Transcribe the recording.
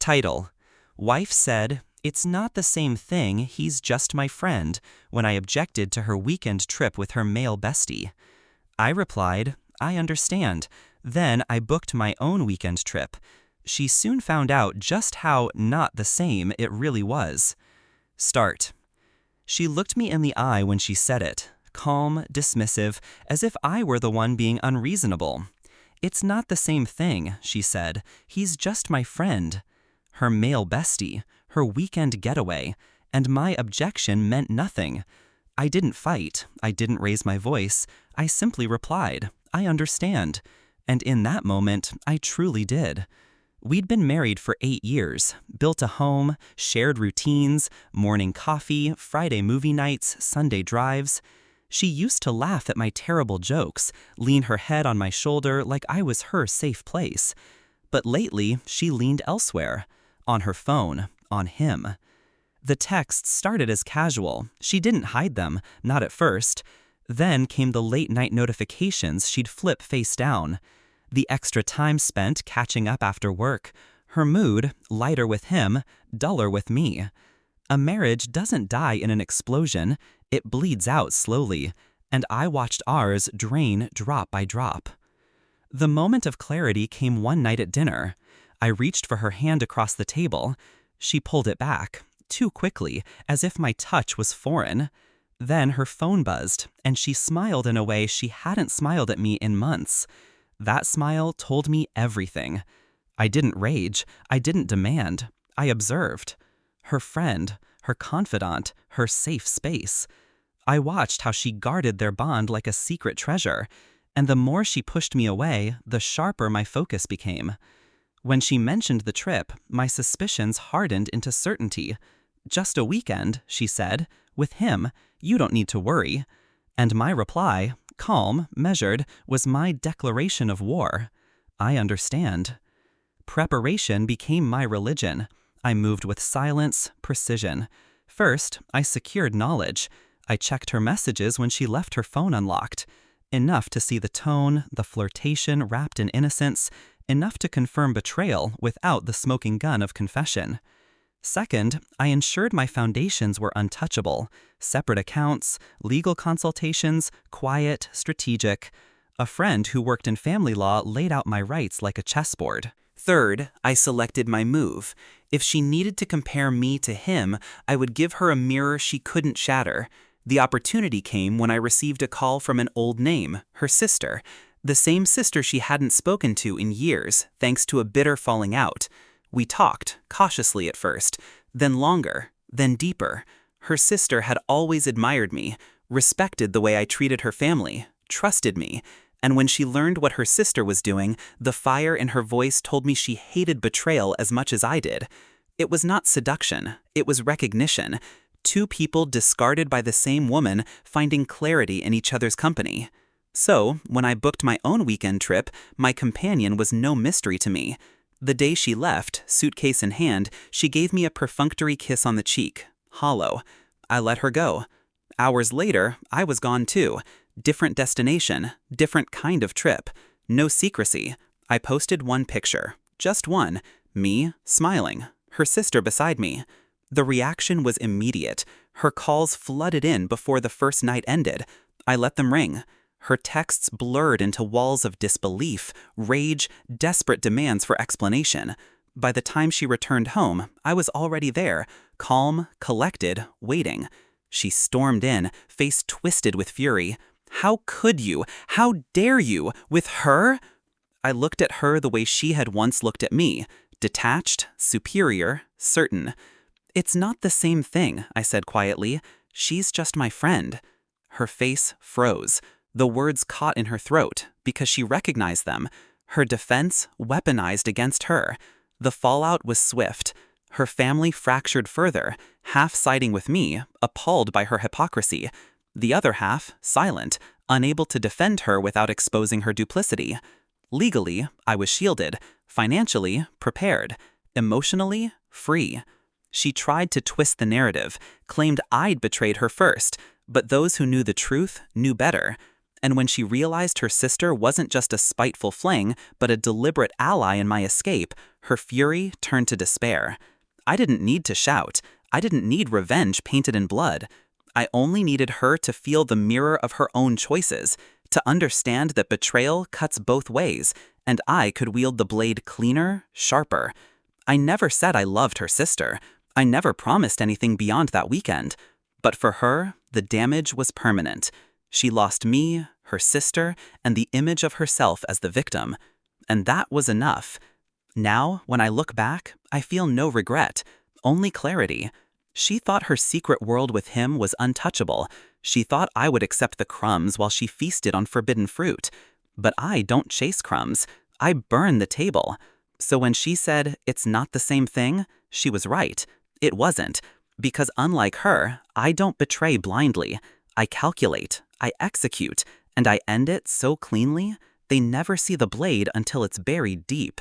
Title: Wife said, "It's not the same thing, he's just my friend," when I objected to her weekend trip with her male bestie. I replied, "I understand." Then I booked my own weekend trip. She soon found out just how not the same it really was. Start. She looked me in the eye when she said it, calm, dismissive, as if I were the one being unreasonable. "It's not the same thing," she said. "He's just my friend." Her male bestie, her weekend getaway, and my objection meant nothing. I didn't fight, I didn't raise my voice, I simply replied, "I understand." And in that moment, I truly did. We'd been married for 8 years, built a home, shared routines, morning coffee, Friday movie nights, Sunday drives. She used to laugh at my terrible jokes, lean her head on my shoulder like I was her safe place. But lately, she leaned elsewhere. On her phone, on him. The texts started as casual. She didn't hide them, not at first. Then came the late-night notifications she'd flip face down. The extra time spent catching up after work. Her mood, lighter with him, duller with me. A marriage doesn't die in an explosion, it bleeds out slowly, and I watched ours drain drop by drop. The moment of clarity came one night at dinner. I reached for her hand across the table. She pulled it back, too quickly, as if my touch was foreign. Then her phone buzzed, and she smiled in a way she hadn't smiled at me in months. That smile told me everything. I didn't rage, I didn't demand, I observed. Her friend, her confidant, her safe space. I watched how she guarded their bond like a secret treasure, and the more she pushed me away, the sharper my focus became. When she mentioned the trip, my suspicions hardened into certainty. "Just a weekend," she said. "With him, you don't need to worry." And my reply, calm, measured, was my declaration of war. "I understand." Preparation became my religion. I moved with silence, precision. First, I secured knowledge. I checked her messages when she left her phone unlocked. Enough to see the tone, the flirtation wrapped in innocence, enough to confirm betrayal without the smoking gun of confession. Second, I ensured my foundations were untouchable. Separate accounts, legal consultations, quiet, strategic. A friend who worked in family law laid out my rights like a chessboard. Third, I selected my move. If she needed to compare me to him, I would give her a mirror she couldn't shatter. The opportunity came when I received a call from an old name, her sister. The same sister she hadn't spoken to in years, thanks to a bitter falling out. We talked, cautiously at first, then longer, then deeper. Her sister had always admired me, respected the way I treated her family, trusted me, and when she learned what her sister was doing, the fire in her voice told me she hated betrayal as much as I did. It was not seduction, it was recognition. Two people discarded by the same woman, finding clarity in each other's company. So, when I booked my own weekend trip, my companion was no mystery to me. The day she left, suitcase in hand, she gave me a perfunctory kiss on the cheek, hollow. I let her go. Hours later, I was gone too. Different destination, different kind of trip. No secrecy. I posted one picture, just one, me, smiling, her sister beside me. The reaction was immediate. Her calls flooded in before the first night ended. I let them ring. Her texts blurred into walls of disbelief, rage, desperate demands for explanation. By the time she returned home, I was already there, calm, collected, waiting. She stormed in, face twisted with fury. "How could you? How dare you? With her?" I looked at her the way she had once looked at me, detached, superior, certain. "It's not the same thing," I said quietly. "She's just my friend." Her face froze. The words caught in her throat because she recognized them. Her defense weaponized against her. The fallout was swift. Her family fractured further, half siding with me, appalled by her hypocrisy. The other half, silent, unable to defend her without exposing her duplicity. Legally, I was shielded. Financially, prepared. Emotionally, free. She tried to twist the narrative, claimed I'd betrayed her first, but those who knew the truth knew better. And when she realized her sister wasn't just a spiteful fling, but a deliberate ally in my escape, her fury turned to despair. I didn't need to shout. I didn't need revenge painted in blood. I only needed her to feel the mirror of her own choices, to understand that betrayal cuts both ways, and I could wield the blade cleaner, sharper. I never said I loved her sister. I never promised anything beyond that weekend. But for her, the damage was permanent. She lost me, her sister, and the image of herself as the victim. And that was enough. Now, when I look back, I feel no regret, only clarity. She thought her secret world with him was untouchable. She thought I would accept the crumbs while she feasted on forbidden fruit. But I don't chase crumbs. I burn the table. So when she said, "It's not the same thing," she was right. It wasn't. Because unlike her, I don't betray blindly. I calculate, I execute, and I end it so cleanly, they never see the blade until it's buried deep.